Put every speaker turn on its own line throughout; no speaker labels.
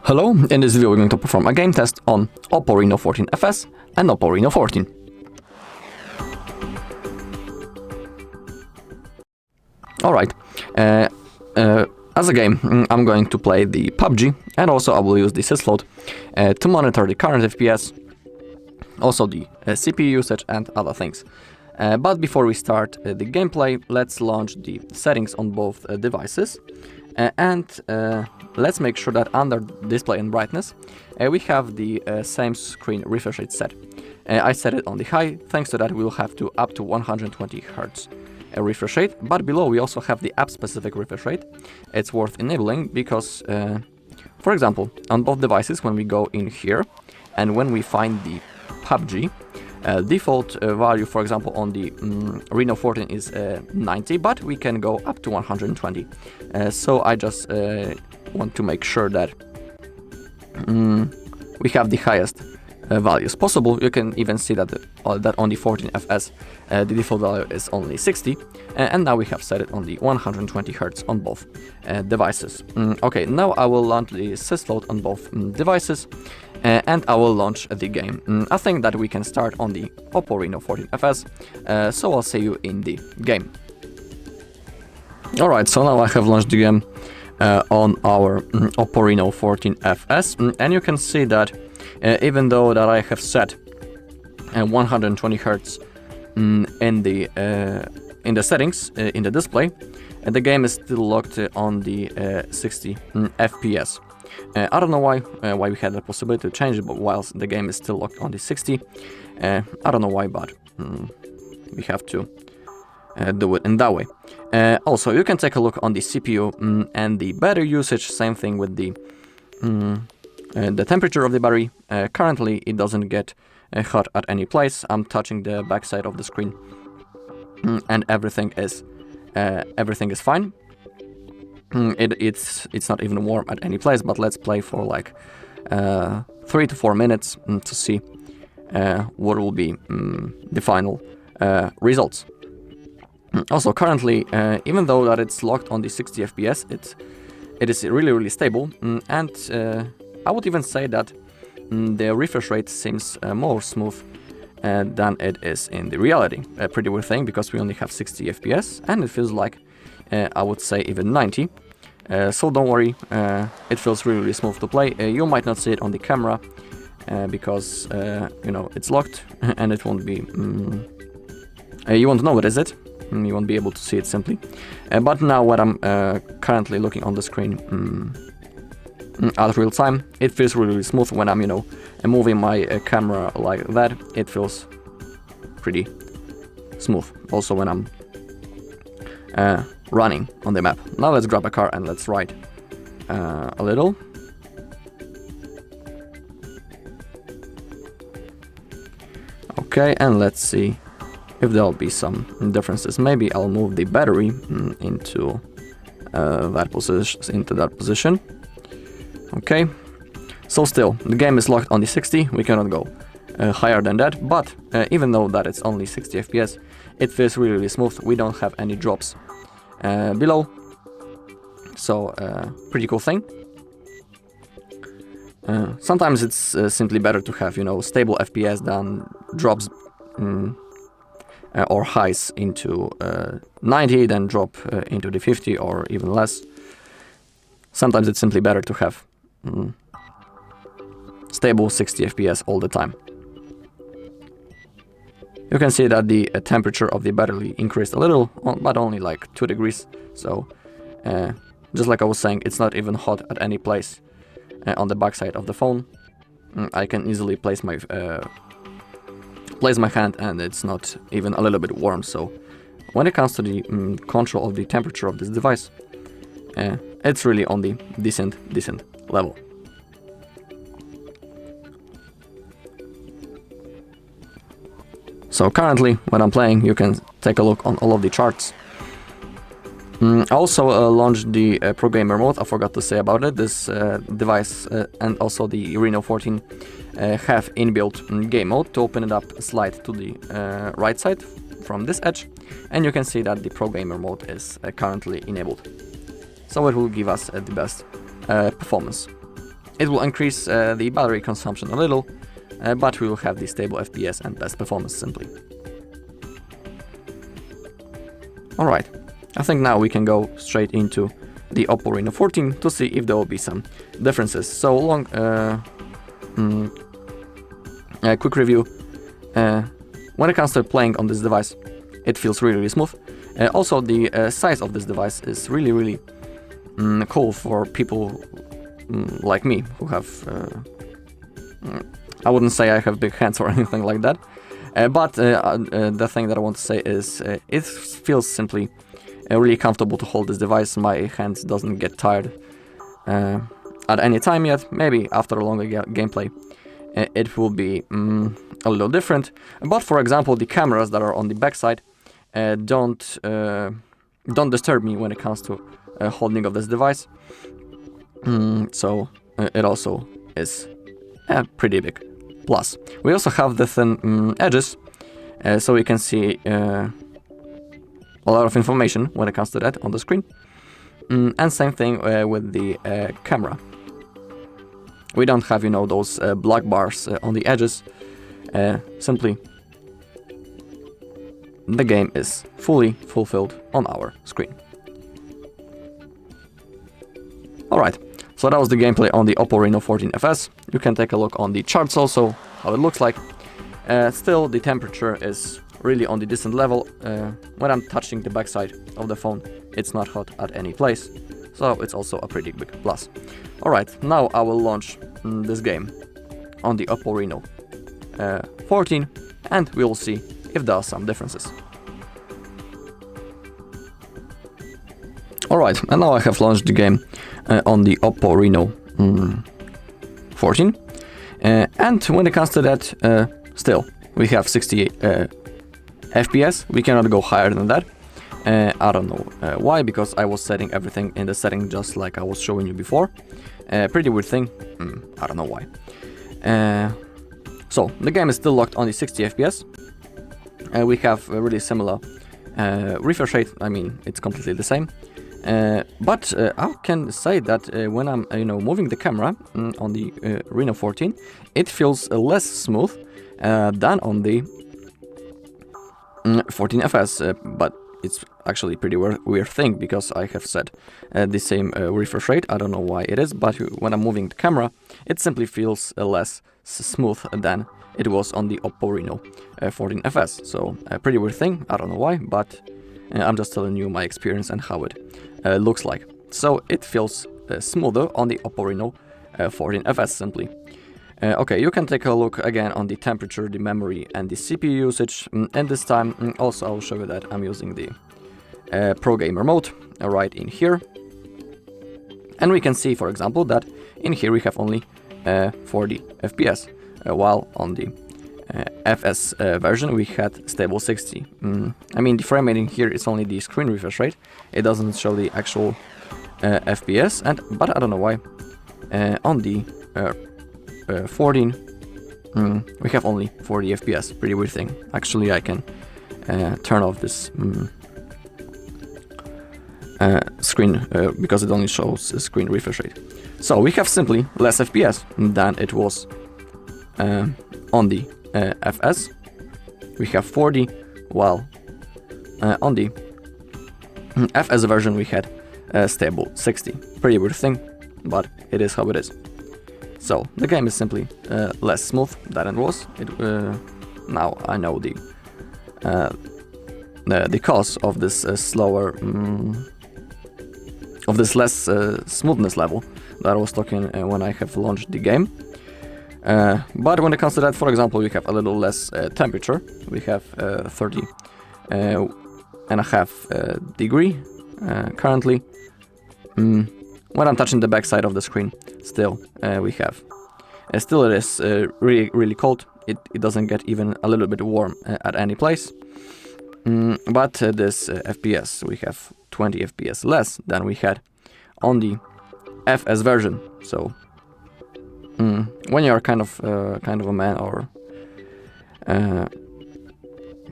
Hello, in this video we're going to perform a game test on OPPO Reno 14 FS and OPPO Reno 14. Alright, as a game I'm going to play the PUBG, and also I will use the sysload to monitor the current FPS, also the CPU usage and other things. But before we start the gameplay, let's launch the settings on both devices. And let's make sure that under display and brightness we have the same screen refresh rate set. I set it on the high. Thanks to that we'll have to up to 120 Hz refresh rate, but below we also have the app specific refresh rate. It's worth enabling because for example on both devices, when we go in here and when we find the PUBG default value, for example on the Reno 14 is 90, but we can go up to 120. So I just want to make sure that we have the highest values possible. You can even see that that on the 14 FS the default value is only 60, and now we have set it on the 120 Hz on both devices. Okay, now I will launch the sysload on both devices. And I will launch the game. I think that we can start on the OPPO Reno 14 FS, so I'll see you in the game. Alright, so now I have launched the game on our OPPO Reno 14 FS, and you can see that even though that I have set 120 Hz in the settings in the display, the game is still locked on the 60 FPS. I don't know why we had the possibility to change it, but whilst the game is still locked on the 60, I don't know why, but we have to do it in that way. Also, you can take a look on the CPU and the battery usage. Same thing with the temperature of the battery. Currently, it doesn't get hot at any place. I'm touching the back side of the screen, and everything is fine. It's not even warm at any place, but let's play for like 3 to 4 minutes to see what will be the final results. Also, currently, even though that it's locked on the 60 FPS, it is really stable, and I would even say that the refresh rate seems more smooth than it is in the reality. A pretty weird thing, because we only have 60 FPS and it feels like I would say even 90. So don't worry, it feels really smooth to play. You might not see it on the camera because you know, it's locked and it won't be you won't know what is it. You won't be able to see it simply. But now when I'm currently looking on the screen at real time, it feels really smooth. When I'm, you know, moving my camera like that, it feels pretty smooth. Also when I'm running on the map. Now let's grab a car and let's ride a little. Okay, and let's see if there'll be some differences. Maybe I'll move the battery into that position. Okay, so still the game is locked on the 60. We cannot go higher than that, but even though that it's only 60 FPS, it feels really smooth. We don't have any drops below, so pretty cool thing. Sometimes it's simply better to have, you know, stable FPS than drops or highs into 90, then drop into the 50 or even less. Sometimes it's simply better to have stable 60 FPS all the time. You can see that the temperature of the battery increased a little, but only like 2 degrees. So, just like I was saying, it's not even hot at any place on the backside of the phone. I can easily place my hand, and it's not even a little bit warm. So, when it comes to the control of the temperature of this device, it's really on the decent level. So currently, when I'm playing, you can take a look on all of the charts. I also launched the ProGamer mode. I forgot to say about it. This device and also the Reno 14 have inbuilt game mode. To open it up, slide to the right side from this edge, and you can see that the ProGamer mode is currently enabled. So it will give us the best performance. It will increase the battery consumption a little, but we will have the stable FPS and best performance simply. Alright, I think now we can go straight into the OPPO Reno 14 to see if there will be some differences. So a quick review. When it comes to playing on this device, it feels really smooth. Also, the size of this device is really cool for people like me who have, I wouldn't say I have big hands or anything like that, but the thing that I want to say is it feels simply really comfortable to hold this device. My hands doesn't get tired at any time yet. Maybe after a longer gameplay it will be a little different, but for example the cameras that are on the backside don't disturb me when it comes to holding of this device. So it also is a pretty big plus. We also have the thin edges, so you can see a lot of information when it comes to that on the screen. And same thing with the camera. We don't have, you know, those black bars on the edges. Simply the game is fully fulfilled on our screen. Alright, so that was the gameplay on the OPPO Reno 14 FS. You can take a look on the charts also, how it looks like. Still, the temperature is really on the decent level. When I'm touching the backside of the phone, it's not hot at any place, so it's also a pretty big plus. Alright, now I will launch this game on the OPPO Reno 14, and we will see if there are some differences. Alright, and now I have launched the game on the OPPO Reno 14, and when it comes to that, still we have 68 FPS. We cannot go higher than that. I don't know why, because I was setting everything in the setting just like I was showing you before. Pretty weird thing. I don't know why. So the game is still locked on the 60 FPS. We have a really similar refresh rate. I mean, it's completely the same. But I can say that when I'm moving the camera on the Reno 14, it feels less smooth than on the 14 FS. But it's actually pretty weird thing, because I have set the same refresh rate. I don't know why it is, but when I'm moving the camera, it simply feels less smooth than it was on the OPPO Reno 14 FS. So a pretty weird thing. I don't know why, but I'm just telling you my experience and how it looks like. So it feels smoother on the OPPO Reno 14 FS simply. Okay, you can take a look again on the temperature, the memory and the CPU usage, and this time also I'll show you that I'm using the ProGamer mode right in here. And we can see, for example, that in here we have only 40 FPS, while on the FS version we had stable 60. I mean, the frame rate in here is only the screen refresh rate. It doesn't show the actual FPS, but I don't know why. On the 14 we have only 40 FPS. Pretty weird thing. Actually, I can turn off this screen because it only shows a screen refresh rate. So we have simply less FPS than it was on the FS. We have 40, while on the FS version we had stable 60. Pretty weird thing, but it is how it is. So the game is simply less smooth than it was. Now I know the cause of this slower, of this less smoothness level that I was talking when I have launched the game. But when it comes to that, for example, we have a little less temperature. We have 30.5 degree currently. When I'm touching the back side of the screen, still we have. Still it is really cold. It doesn't get even a little bit warm at any place. But this FPS, we have 20 FPS less than we had on the FS version. So when you're kind of a man, or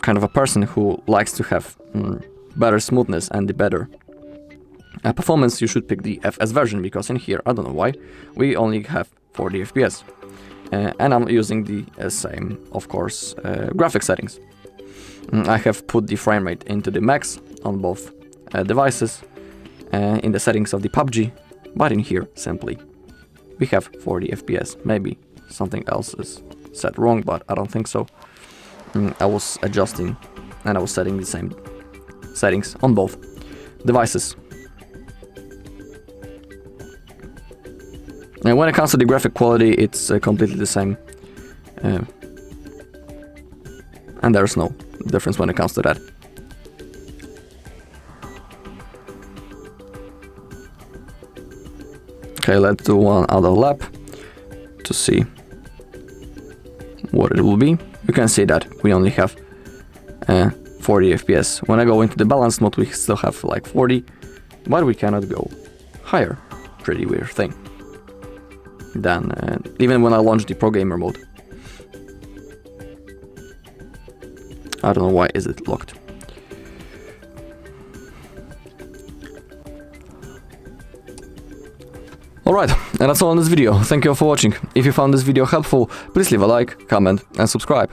kind of a person who likes to have better smoothness and the better performance, you should pick the FS version, because in here, I don't know why, we only have 40 FPS. And I'm using the same, of course, graphics settings. I have put the frame rate into the max on both devices in the settings of the PUBG, but in here, simply, we have 40 FPS. Maybe something else is set wrong, but I don't think so. I was adjusting and I was setting the same settings on both devices. And when it comes to the graphic quality, it's completely the same. And there's no difference when it comes to that. Okay, let's do one other lap to see what it will be. You can see that we only have 40 FPS. When I go into the balance mode, we still have like 40, but we cannot go higher. Pretty weird thing. Then, even when I launch the ProGamer mode, I don't know why is it locked. Alright, and that's all in this video. Thank you all for watching. If you found this video helpful, please leave a like, comment and subscribe.